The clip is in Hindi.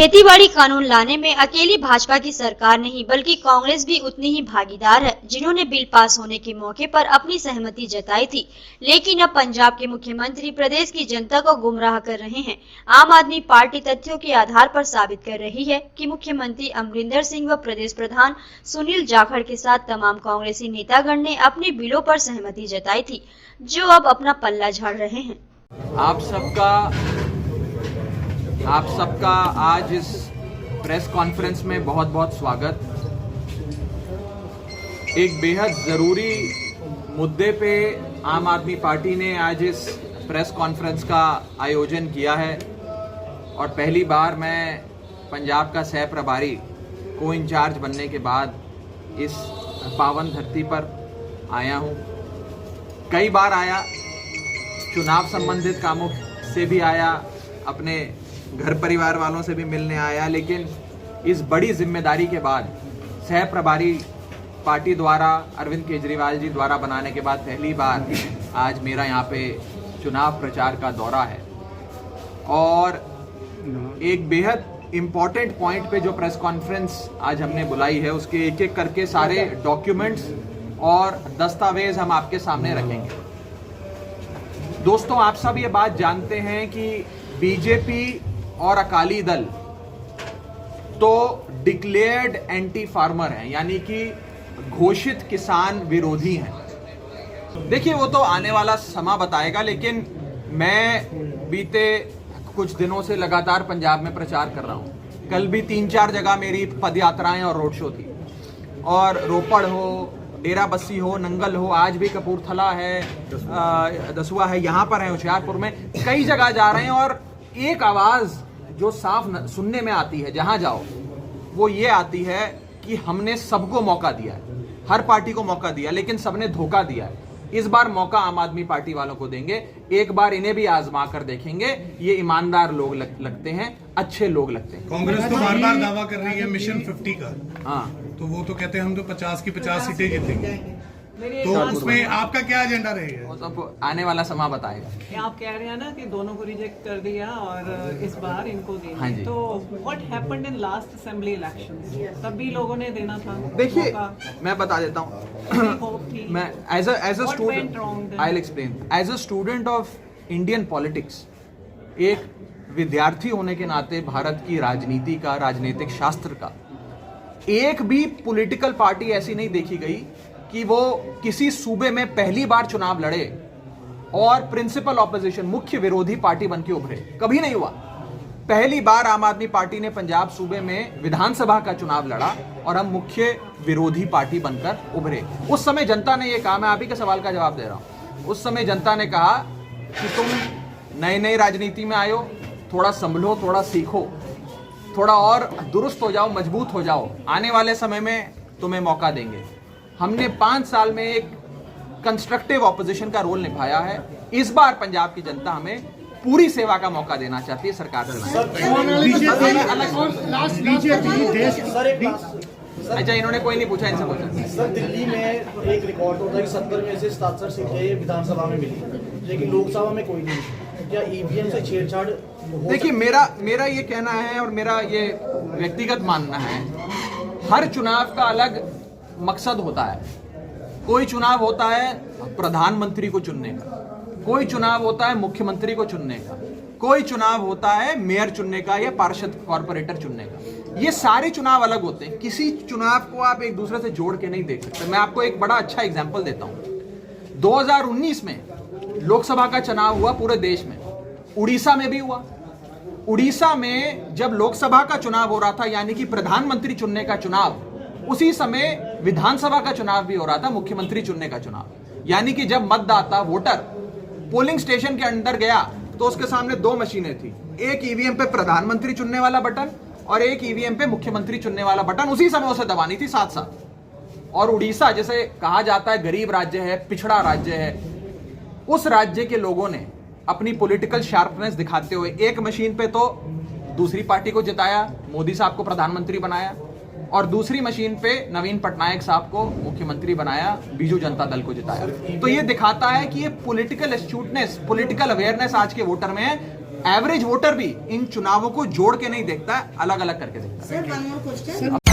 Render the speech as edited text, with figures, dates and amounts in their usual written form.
खेतीबाड़ी कानून लाने में अकेली भाजपा की सरकार नहीं बल्कि कांग्रेस भी उतनी ही भागीदार है, जिन्होंने बिल पास होने के मौके पर अपनी सहमति जताई थी। लेकिन अब पंजाब के मुख्यमंत्री प्रदेश की जनता को गुमराह कर रहे हैं। आम आदमी पार्टी तथ्यों के आधार पर साबित कर रही है कि मुख्यमंत्री अमरिंदर सिंह व प्रदेश प्रधान सुनील जाखड़ के साथ तमाम कांग्रेसी नेतागण ने अपने बिलों पर सहमति जताई थी, जो अब अपना पल्ला झाड़ रहे हैं। आप सबका आज इस प्रेस कॉन्फ्रेंस में बहुत बहुत स्वागत। एक बेहद ज़रूरी मुद्दे पे आम आदमी पार्टी ने आज इस प्रेस कॉन्फ्रेंस का आयोजन किया है और पहली बार मैं पंजाब का सह प्रभारी को इंचार्ज बनने के बाद इस पावन धरती पर आया हूँ। कई बार आया, चुनाव संबंधित कामों से भी आया, अपने घर परिवार वालों से भी मिलने आया, लेकिन इस बड़ी जिम्मेदारी के बाद सह प्रभारी पार्टी द्वारा अरविंद केजरीवाल जी द्वारा बनाने के बाद पहली बार आज मेरा यहाँ पे चुनाव प्रचार का दौरा है। और एक बेहद इम्पॉर्टेंट पॉइंट पे जो प्रेस कॉन्फ्रेंस आज हमने बुलाई है, उसके एक एक करके सारे डॉक्यूमेंट्स और दस्तावेज हम आपके सामने रखेंगे। दोस्तों, आप सब ये बात जानते हैं कि बीजेपी और अकाली दल तो डिक्लेयर्ड एंटी फार्मर हैं, यानी कि घोषित किसान विरोधी हैं। देखिए, वो तो आने वाला समय बताएगा, लेकिन मैं बीते कुछ दिनों से लगातार पंजाब में प्रचार कर रहा हूँ। कल भी 3-4 जगह मेरी पद यात्राएं और रोड शो थी, और रोपड़ हो, डेरा बस्सी हो, नंगल हो, आज भी कपूरथला है, दसुआ है, यहाँ पर है होशियारपुर में, कई जगह जा रहे हैं। और एक आवाज़ जो साफ सुनने में आती है जहां जाओ, वो ये आती है कि हमने सबको मौका दिया है, हर पार्टी को मौका दिया, लेकिन सबने धोखा दिया है। इस बार मौका आम आदमी पार्टी वालों को देंगे, एक बार इन्हें भी आजमा कर देखेंगे। ये ईमानदार लोग लगते हैं, अच्छे लोग लगते हैं। कांग्रेस तो बार बार दावा कर रही है मिशन 50 का, हाँ, तो वो तो कहते हैं हम तो 50 की 50 सीटें जीतेंगे, तो उसमें आपका क्या एजेंडा रहेगा? वो सब आने वाला समय बताएगा। आप कह रहे हैं ना कि दोनों को रिजेक्ट कर दिया और इस बार इनको देना। हाँ जी। तो what happened in last assembly elections? तब भी लोगों ने देना था। देखिए, मैं बता देता हूँ। मैं as a student, I will explain. As a student of Indian politics, एक विद्यार्थी होने के नाते भारत की राजनीति का, राजनीतिक शास्त्र का, एक भी पॉलिटिकल पार्टी ऐसी नहीं देखी गई कि वो किसी सूबे में पहली बार चुनाव लड़े और प्रिंसिपल ऑपोजिशन, मुख्य विरोधी पार्टी बनके उभरे। कभी नहीं हुआ। पहली बार आम आदमी पार्टी ने पंजाब सूबे में विधानसभा का चुनाव लड़ा और हम मुख्य विरोधी पार्टी बनकर उभरे। उस समय जनता ने यह कहा, मैं आप ही के सवाल का जवाब दे रहा हूं, उस समय जनता ने कहा कि तुम नई नई राजनीति में आयो, थोड़ा संभलो, थोड़ा सीखो, थोड़ा और दुरुस्त हो जाओ, मजबूत हो जाओ, आने वाले समय में तुम्हें मौका देंगे। हमने 5 साल में एक कंस्ट्रक्टिव ऑपोजिशन का रोल निभाया है। इस बार पंजाब की जनता हमें पूरी सेवा का मौका देना चाहती है सरकार चलाने। अच्छा, इन्होंने कोई नहीं पूछा, इनसे पूछा। सर, दिल्ली में एक रिकॉर्ड होता है कि 70 में से 77 सीटें विधानसभा में मिली, लेकिन लोकसभा में कोई नहीं। क्या ईवीएम से छेड़छाड़? देखिए, मेरा ये कहना है और मेरा ये व्यक्तिगत मानना है, हर चुनाव का अलग मकसद होता है। कोई चुनाव होता है प्रधानमंत्री को चुनने का, कोई चुनाव होता है मुख्यमंत्री को चुनने का, कोई चुनाव होता है मेयर चुनने का या पार्षद कॉर्पोरेटर चुनने का। ये सारे चुनाव अलग होते हैं। किसी चुनाव को आप एक दूसरे से जोड़ के नहीं देख सकते। मैं आपको एक बड़ा अच्छा एग्जाम्पल देता हूं। 2019 में लोकसभा का चुनाव हुआ पूरे देश में, उड़ीसा में भी हुआ। उड़ीसा में जब लोकसभा का चुनाव हो रहा था, यानी कि प्रधानमंत्री चुनने का चुनाव, उसी समय विधानसभा का चुनाव भी हो रहा था, मुख्यमंत्री चुनने का चुनाव। यानी कि जब मतदाता, वोटर पोलिंग स्टेशन के अंदर गया तो उसके सामने 2 मशीनें थी, एक ईवीएम पे प्रधानमंत्री चुनने वाला बटन और एक ईवीएम पे मुख्यमंत्री चुनने वाला बटन, उसी समय उसे दबानी थी साथ साथ। और उड़ीसा, जैसे कहा जाता है गरीब राज्य है, पिछड़ा राज्य है, उस राज्य के लोगों ने अपनी पॉलिटिकल शार्पनेस दिखाते हुए एक मशीन पे तो दूसरी पार्टी को जिताया, मोदी साहब को प्रधानमंत्री बनाया, और दूसरी मशीन पे नवीन पटनायक साहब को मुख्यमंत्री बनाया, बीजू जनता दल को जिताया। तो ये दिखाता है कि ये पॉलिटिकल एस्ट्यूटनेस, पॉलिटिकल अवेयरनेस आज के वोटर में है। एवरेज वोटर भी इन चुनावों को जोड़ के नहीं देखता, अलग अलग करके देखता है। Sir, one more question.